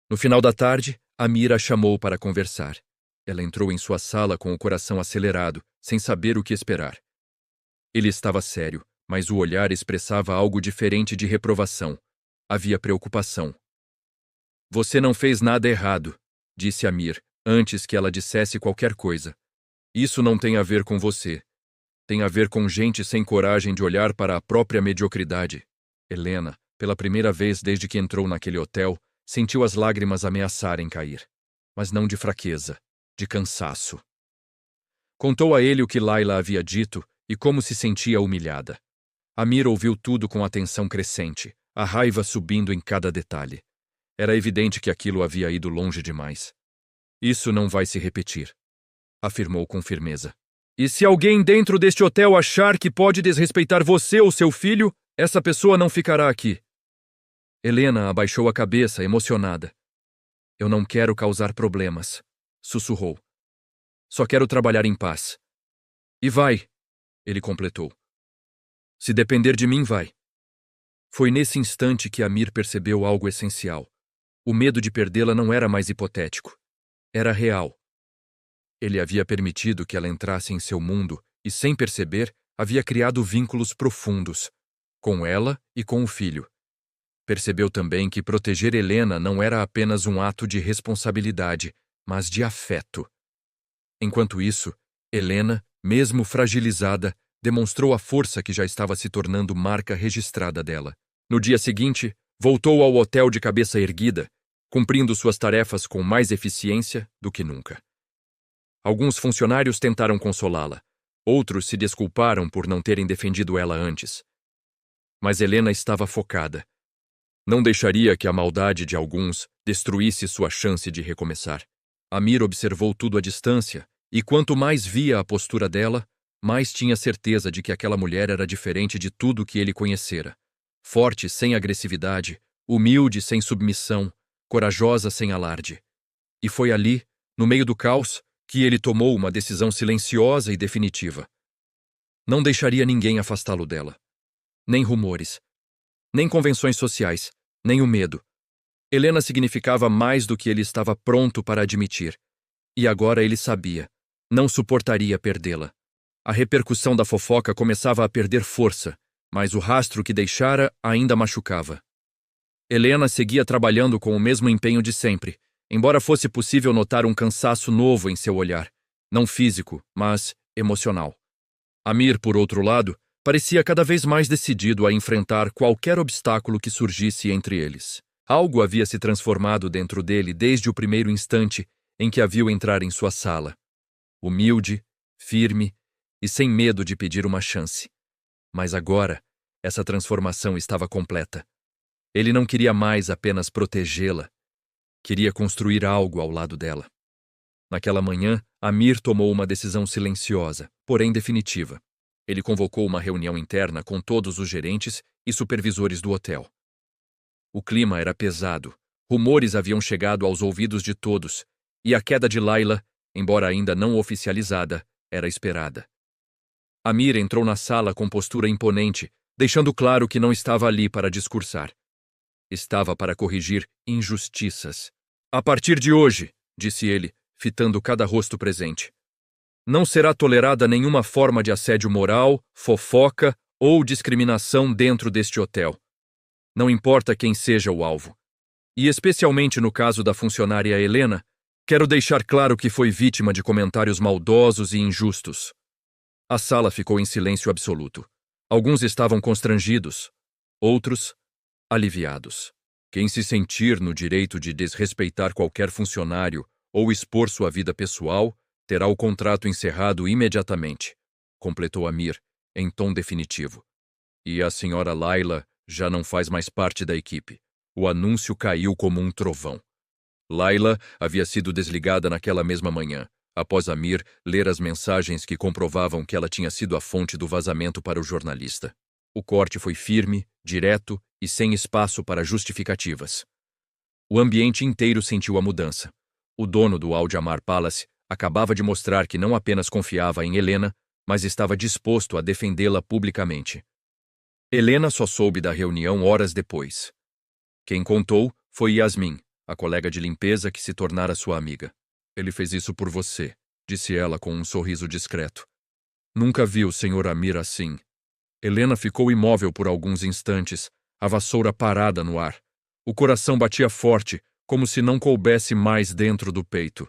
No final da tarde, Amir a chamou para conversar. Ela entrou em sua sala com o coração acelerado, sem saber o que esperar. Ele estava sério, mas o olhar expressava algo diferente de reprovação. Havia preocupação. Você não fez nada errado, disse Amir, antes que ela dissesse qualquer coisa. Isso não tem a ver com você. Tem a ver com gente sem coragem de olhar para a própria mediocridade. Helena, pela primeira vez desde que entrou naquele hotel, sentiu as lágrimas ameaçarem cair. Mas não de fraqueza, de cansaço. Contou a ele o que Layla havia dito e como se sentia humilhada. Amir ouviu tudo com atenção crescente, a raiva subindo em cada detalhe. Era evidente que aquilo havia ido longe demais. Isso não vai se repetir, afirmou com firmeza. E se alguém dentro deste hotel achar que pode desrespeitar você ou seu filho, essa pessoa não ficará aqui. Helena abaixou a cabeça, emocionada. Eu não quero causar problemas, sussurrou. Só quero trabalhar em paz. E vai, ele completou. Se depender de mim, vai. Foi nesse instante que Amir percebeu algo essencial. O medo de perdê-la não era mais hipotético. Era real. Ele havia permitido que ela entrasse em seu mundo e, sem perceber, havia criado vínculos profundos, com ela e com o filho. Percebeu também que proteger Helena não era apenas um ato de responsabilidade, mas de afeto. Enquanto isso, Helena, mesmo fragilizada, demonstrou a força que já estava se tornando marca registrada dela. No dia seguinte, voltou ao hotel de cabeça erguida, cumprindo suas tarefas com mais eficiência do que nunca. Alguns funcionários tentaram consolá-la, outros se desculparam por não terem defendido ela antes. Mas Helena estava focada. Não deixaria que a maldade de alguns destruísse sua chance de recomeçar. Amir observou tudo à distância, e quanto mais via a postura dela, mais tinha certeza de que aquela mulher era diferente de tudo que ele conhecera. Forte sem agressividade, humilde sem submissão, corajosa sem alarde. E foi ali, no meio do caos, que ele tomou uma decisão silenciosa e definitiva. Não deixaria ninguém afastá-lo dela. Nem rumores, nem convenções sociais, nem o medo. Helena significava mais do que ele estava pronto para admitir. E agora ele sabia. Não suportaria perdê-la. A repercussão da fofoca começava a perder força, mas o rastro que deixara ainda machucava. Helena seguia trabalhando com o mesmo empenho de sempre, embora fosse possível notar um cansaço novo em seu olhar, não físico, mas emocional. Amir, por outro lado, parecia cada vez mais decidido a enfrentar qualquer obstáculo que surgisse entre eles. Algo havia se transformado dentro dele desde o primeiro instante em que a viu entrar em sua sala. Humilde, firme e sem medo de pedir uma chance. Mas agora, essa transformação estava completa. Ele não queria mais apenas protegê-la. Queria construir algo ao lado dela. Naquela manhã, Amir tomou uma decisão silenciosa, porém definitiva. Ele convocou uma reunião interna com todos os gerentes e supervisores do hotel. O clima era pesado, rumores haviam chegado aos ouvidos de todos, e a queda de Layla, embora ainda não oficializada, era esperada. Amir entrou na sala com postura imponente, deixando claro que não estava ali para discursar. Estava para corrigir injustiças. A partir de hoje, disse ele, fitando cada rosto presente, não será tolerada nenhuma forma de assédio moral, fofoca ou discriminação dentro deste hotel. Não importa quem seja o alvo. E especialmente no caso da funcionária Helena, quero deixar claro que foi vítima de comentários maldosos e injustos. A sala ficou em silêncio absoluto. Alguns estavam constrangidos, outros aliviados. Quem se sentir no direito de desrespeitar qualquer funcionário ou expor sua vida pessoal, terá o contrato encerrado imediatamente, completou Amir, em tom definitivo. E a senhora Layla já não faz mais parte da equipe. o anúncio caiu como um trovão. Laila havia sido desligada naquela mesma manhã, após Amir ler as mensagens que comprovavam que ela tinha sido a fonte do vazamento para o jornalista. O corte foi firme, direto e sem espaço para justificativas. O ambiente inteiro sentiu a mudança. O dono do Al Jamar Palace acabava de mostrar que não apenas confiava em Helena, mas estava disposto a defendê-la publicamente. Helena só soube da reunião horas depois. Quem contou foi Yasmin, a colega de limpeza que se tornara sua amiga. Ele fez isso por você, disse ela com um sorriso discreto. Nunca vi o Sr. Amir assim. Helena ficou imóvel por alguns instantes, a vassoura parada no ar. O coração batia forte, como se não coubesse mais dentro do peito.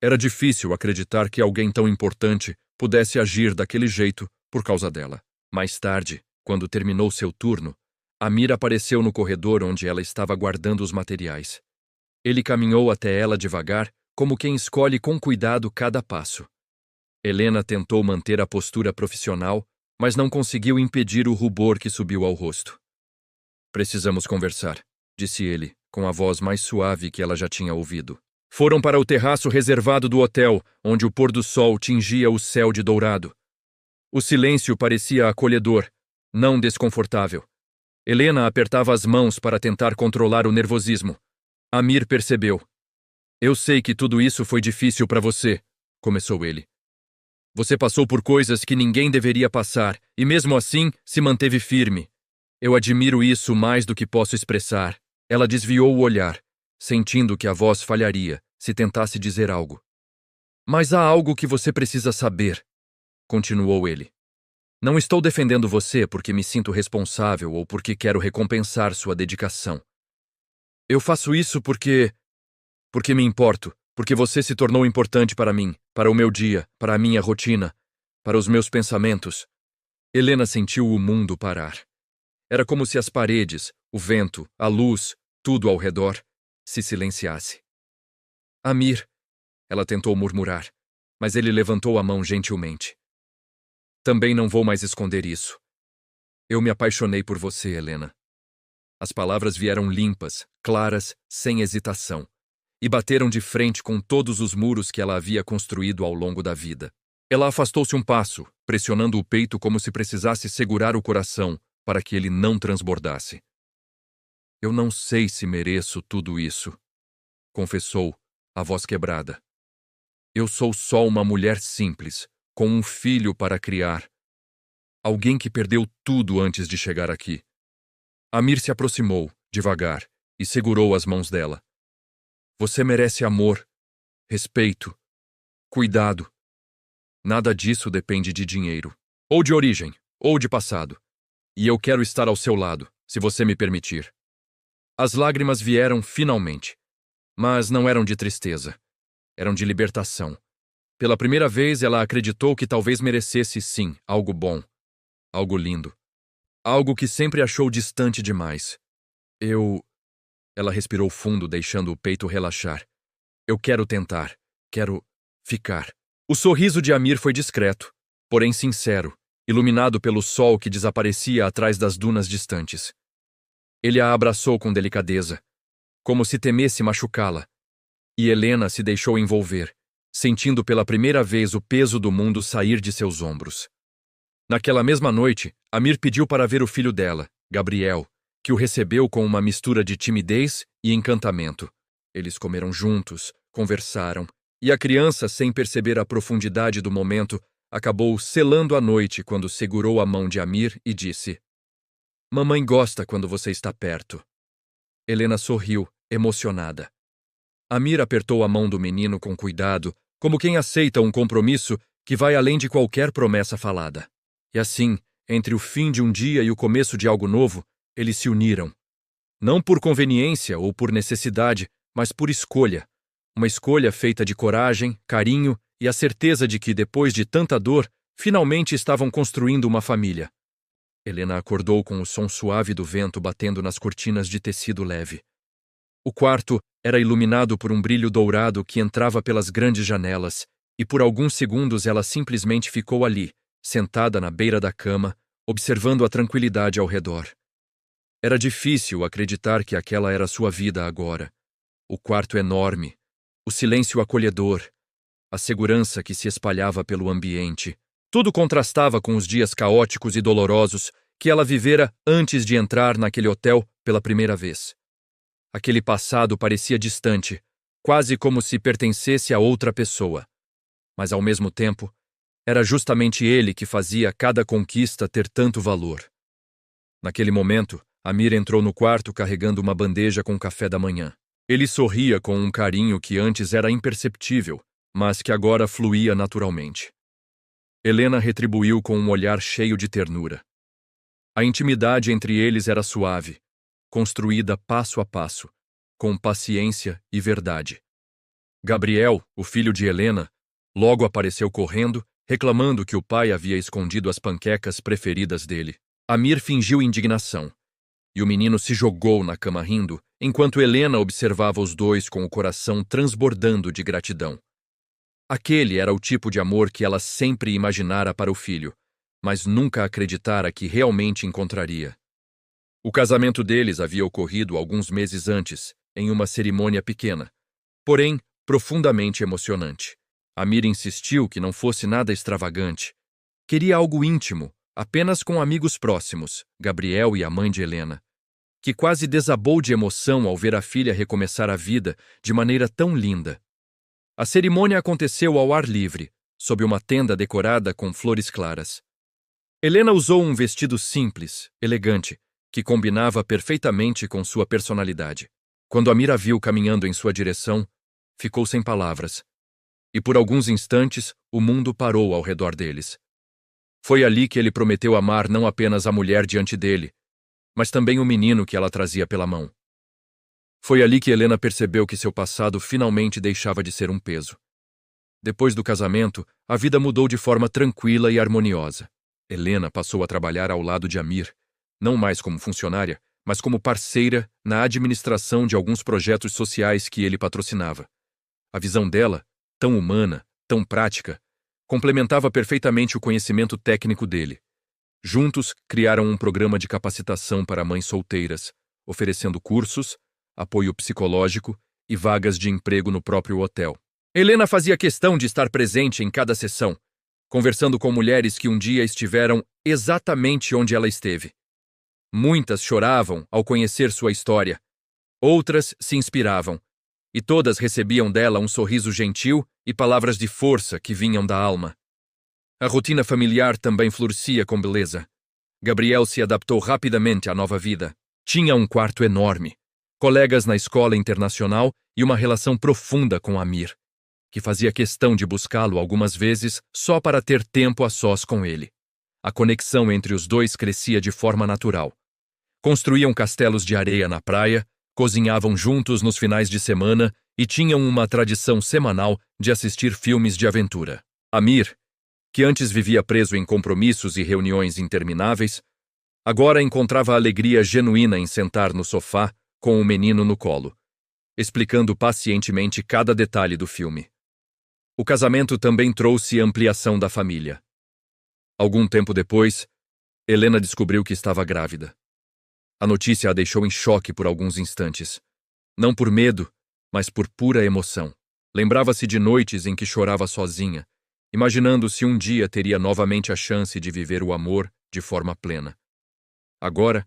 Era difícil acreditar que alguém tão importante pudesse agir daquele jeito por causa dela. Mais tarde, quando terminou seu turno, Amir apareceu no corredor onde ela estava guardando os materiais. Ele caminhou até ela devagar, como quem escolhe com cuidado cada passo. Helena tentou manter a postura profissional, mas não conseguiu impedir o rubor que subiu ao rosto. Precisamos conversar, disse ele, com a voz mais suave que ela já tinha ouvido. Foram para o terraço reservado do hotel, onde o pôr do sol tingia o céu de dourado. O silêncio parecia acolhedor, não desconfortável. Helena apertava as mãos para tentar controlar o nervosismo. Amir percebeu. Eu sei que tudo isso foi difícil para você, começou ele. Você passou por coisas que ninguém deveria passar, e mesmo assim se manteve firme. Eu admiro isso mais do que posso expressar. Ela desviou o olhar, sentindo que a voz falharia se tentasse dizer algo. Mas há algo que você precisa saber, continuou ele. Não estou defendendo você porque me sinto responsável ou porque quero recompensar sua dedicação. Eu faço isso porque me importo, porque você se tornou importante para mim, para o meu dia, para a minha rotina, para os meus pensamentos. Helena sentiu o mundo parar. Era como se as paredes, o vento, a luz, tudo ao redor, se silenciasse. Amir, ela tentou murmurar, mas ele levantou a mão gentilmente. Também não vou mais esconder isso. Eu me apaixonei por você, Helena. As palavras vieram limpas, claras, sem hesitação, e bateram de frente com todos os muros que ela havia construído ao longo da vida. Ela afastou-se um passo, pressionando o peito como se precisasse segurar o coração para que ele não transbordasse. Eu não sei se mereço tudo isso, confessou, a voz quebrada. Eu sou só uma mulher simples, com um filho para criar. Alguém que perdeu tudo antes de chegar aqui. Amir se aproximou, devagar, e segurou as mãos dela. Você merece amor, respeito, cuidado. Nada disso depende de dinheiro, ou de origem, ou de passado. E eu quero estar ao seu lado, se você me permitir. As lágrimas vieram finalmente, mas não eram de tristeza. Eram de libertação. Pela primeira vez, ela acreditou que talvez merecesse, sim, algo bom, algo lindo. Algo que sempre achou distante demais. Ela respirou fundo, deixando o peito relaxar. Eu quero tentar. Quero ficar. O sorriso de Amir foi discreto, porém sincero, iluminado pelo sol que desaparecia atrás das dunas distantes. Ele a abraçou com delicadeza, como se temesse machucá-la, e Helena se deixou envolver, sentindo pela primeira vez o peso do mundo sair de seus ombros. Naquela mesma noite, Amir pediu para ver o filho dela, Gabriel, que o recebeu com uma mistura de timidez e encantamento. Eles comeram juntos, conversaram, e a criança, sem perceber a profundidade do momento, acabou selando a noite quando segurou a mão de Amir e disse: Mamãe gosta quando você está perto. Helena sorriu, emocionada. Amir apertou a mão do menino com cuidado, como quem aceita um compromisso que vai além de qualquer promessa falada. E assim, entre o fim de um dia e o começo de algo novo, eles se uniram. Não por conveniência ou por necessidade, mas por escolha. Uma escolha feita de coragem, carinho e a certeza de que, depois de tanta dor, finalmente estavam construindo uma família. Helena acordou com o som suave do vento batendo nas cortinas de tecido leve. O quarto era iluminado por um brilho dourado que entrava pelas grandes janelas, e por alguns segundos ela simplesmente ficou ali, sentada na beira da cama, observando a tranquilidade ao redor. Era difícil acreditar que aquela era sua vida agora. O quarto enorme, o silêncio acolhedor, a segurança que se espalhava pelo ambiente. Tudo contrastava com os dias caóticos e dolorosos que ela vivera antes de entrar naquele hotel pela primeira vez. Aquele passado parecia distante, quase como se pertencesse a outra pessoa. Mas, ao mesmo tempo, era justamente ele que fazia cada conquista ter tanto valor. Naquele momento, Amir entrou no quarto carregando uma bandeja com café da manhã. Ele sorria com um carinho que antes era imperceptível, mas que agora fluía naturalmente. Helena retribuiu com um olhar cheio de ternura. A intimidade entre eles era suave, construída passo a passo, com paciência e verdade. Gabriel, o filho de Helena, logo apareceu correndo, reclamando que o pai havia escondido as panquecas preferidas dele. Amir fingiu indignação, e o menino se jogou na cama rindo, enquanto Helena observava os dois com o coração transbordando de gratidão. Aquele era o tipo de amor que ela sempre imaginara para o filho, mas nunca acreditara que realmente encontraria. O casamento deles havia ocorrido alguns meses antes, em uma cerimônia pequena, porém profundamente emocionante. Amir insistiu que não fosse nada extravagante. Queria algo íntimo, apenas com amigos próximos, Gabriel e a mãe de Helena, que quase desabou de emoção ao ver a filha recomeçar a vida de maneira tão linda. A cerimônia aconteceu ao ar livre, sob uma tenda decorada com flores claras. Helena usou um vestido simples, elegante, que combinava perfeitamente com sua personalidade. Quando Amir a viu caminhando em sua direção, ficou sem palavras. E por alguns instantes, o mundo parou ao redor deles. Foi ali que ele prometeu amar não apenas a mulher diante dele, mas também o menino que ela trazia pela mão. Foi ali que Helena percebeu que seu passado finalmente deixava de ser um peso. Depois do casamento, a vida mudou de forma tranquila e harmoniosa. Helena passou a trabalhar ao lado de Amir, não mais como funcionária, mas como parceira na administração de alguns projetos sociais que ele patrocinava. A visão dela, tão humana, tão prática, complementava perfeitamente o conhecimento técnico dele. Juntos, criaram um programa de capacitação para mães solteiras, oferecendo cursos, apoio psicológico e vagas de emprego no próprio hotel. Helena fazia questão de estar presente em cada sessão, conversando com mulheres que um dia estiveram exatamente onde ela esteve. Muitas choravam ao conhecer sua história, outras se inspiravam, e todas recebiam dela um sorriso gentil e palavras de força que vinham da alma. A rotina familiar também florescia com beleza. Gabriel se adaptou rapidamente à nova vida. Tinha um quarto enorme, colegas na escola internacional e uma relação profunda com Amir, que fazia questão de buscá-lo algumas vezes só para ter tempo a sós com ele. A conexão entre os dois crescia de forma natural. Construíam castelos de areia na praia, cozinhavam juntos nos finais de semana e tinham uma tradição semanal de assistir filmes de aventura. Amir, que antes vivia preso em compromissos e reuniões intermináveis, agora encontrava alegria genuína em sentar no sofá com o menino no colo, explicando pacientemente cada detalhe do filme. O casamento também trouxe ampliação da família. Algum tempo depois, Helena descobriu que estava grávida. A notícia a deixou em choque por alguns instantes. Não por medo, mas por pura emoção. Lembrava-se de noites em que chorava sozinha, imaginando se um dia teria novamente a chance de viver o amor de forma plena. Agora,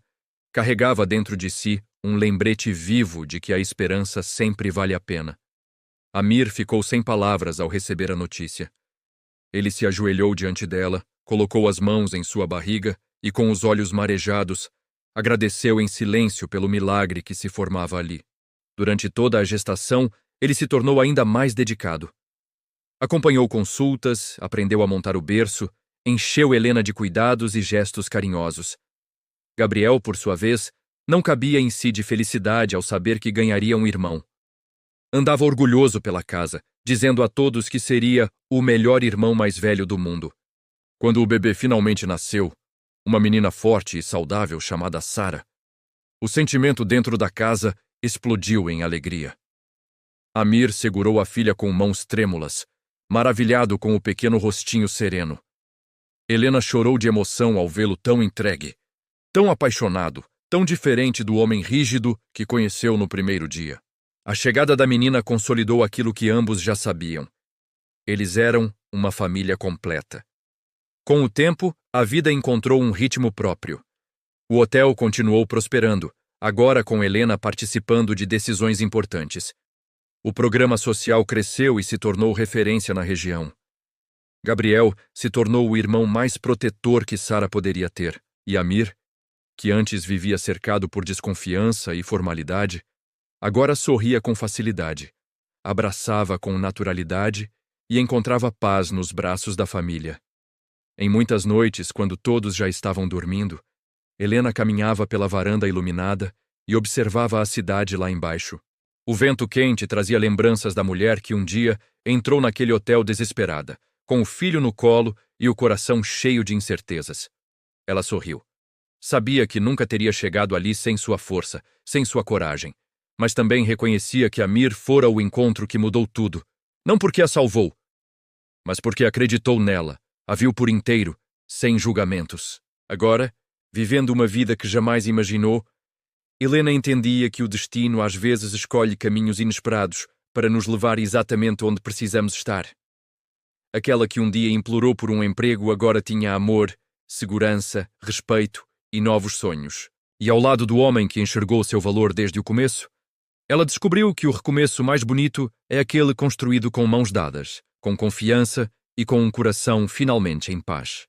carregava dentro de si um lembrete vivo de que a esperança sempre vale a pena. Amir ficou sem palavras ao receber a notícia. Ele se ajoelhou diante dela, colocou as mãos em sua barriga e, com os olhos marejados, agradeceu em silêncio pelo milagre que se formava ali. Durante toda a gestação, ele se tornou ainda mais dedicado. Acompanhou consultas, aprendeu a montar o berço, encheu Helena de cuidados e gestos carinhosos. Gabriel, por sua vez, não cabia em si de felicidade ao saber que ganharia um irmão. Andava orgulhoso pela casa, dizendo a todos que seria o melhor irmão mais velho do mundo. Quando o bebê finalmente nasceu, uma menina forte e saudável chamada Sara, o sentimento dentro da casa explodiu em alegria. Amir segurou a filha com mãos trêmulas, maravilhado com o pequeno rostinho sereno. Helena chorou de emoção ao vê-lo tão entregue, tão apaixonado, tão diferente do homem rígido que conheceu no primeiro dia. A chegada da menina consolidou aquilo que ambos já sabiam. Eles eram uma família completa. Com o tempo, a vida encontrou um ritmo próprio. O hotel continuou prosperando, agora com Helena participando de decisões importantes. O programa social cresceu e se tornou referência na região. Gabriel se tornou o irmão mais protetor que Sara poderia ter, e Amir, que antes vivia cercado por desconfiança e formalidade, agora sorria com facilidade, abraçava com naturalidade e encontrava paz nos braços da família. Em muitas noites, quando todos já estavam dormindo, Helena caminhava pela varanda iluminada e observava a cidade lá embaixo. O vento quente trazia lembranças da mulher que um dia entrou naquele hotel desesperada, com o filho no colo e o coração cheio de incertezas. Ela sorriu. Sabia que nunca teria chegado ali sem sua força, sem sua coragem, mas também reconhecia que Amir fora o encontro que mudou tudo, não porque a salvou, mas porque acreditou nela, a viu por inteiro, sem julgamentos. Agora, vivendo uma vida que jamais imaginou, Helena entendia que o destino às vezes escolhe caminhos inesperados para nos levar exatamente onde precisamos estar. Aquela que um dia implorou por um emprego agora tinha amor, segurança, respeito e novos sonhos. E ao lado do homem que enxergou seu valor desde o começo, ela descobriu que o recomeço mais bonito é aquele construído com mãos dadas, com confiança e com um coração finalmente em paz.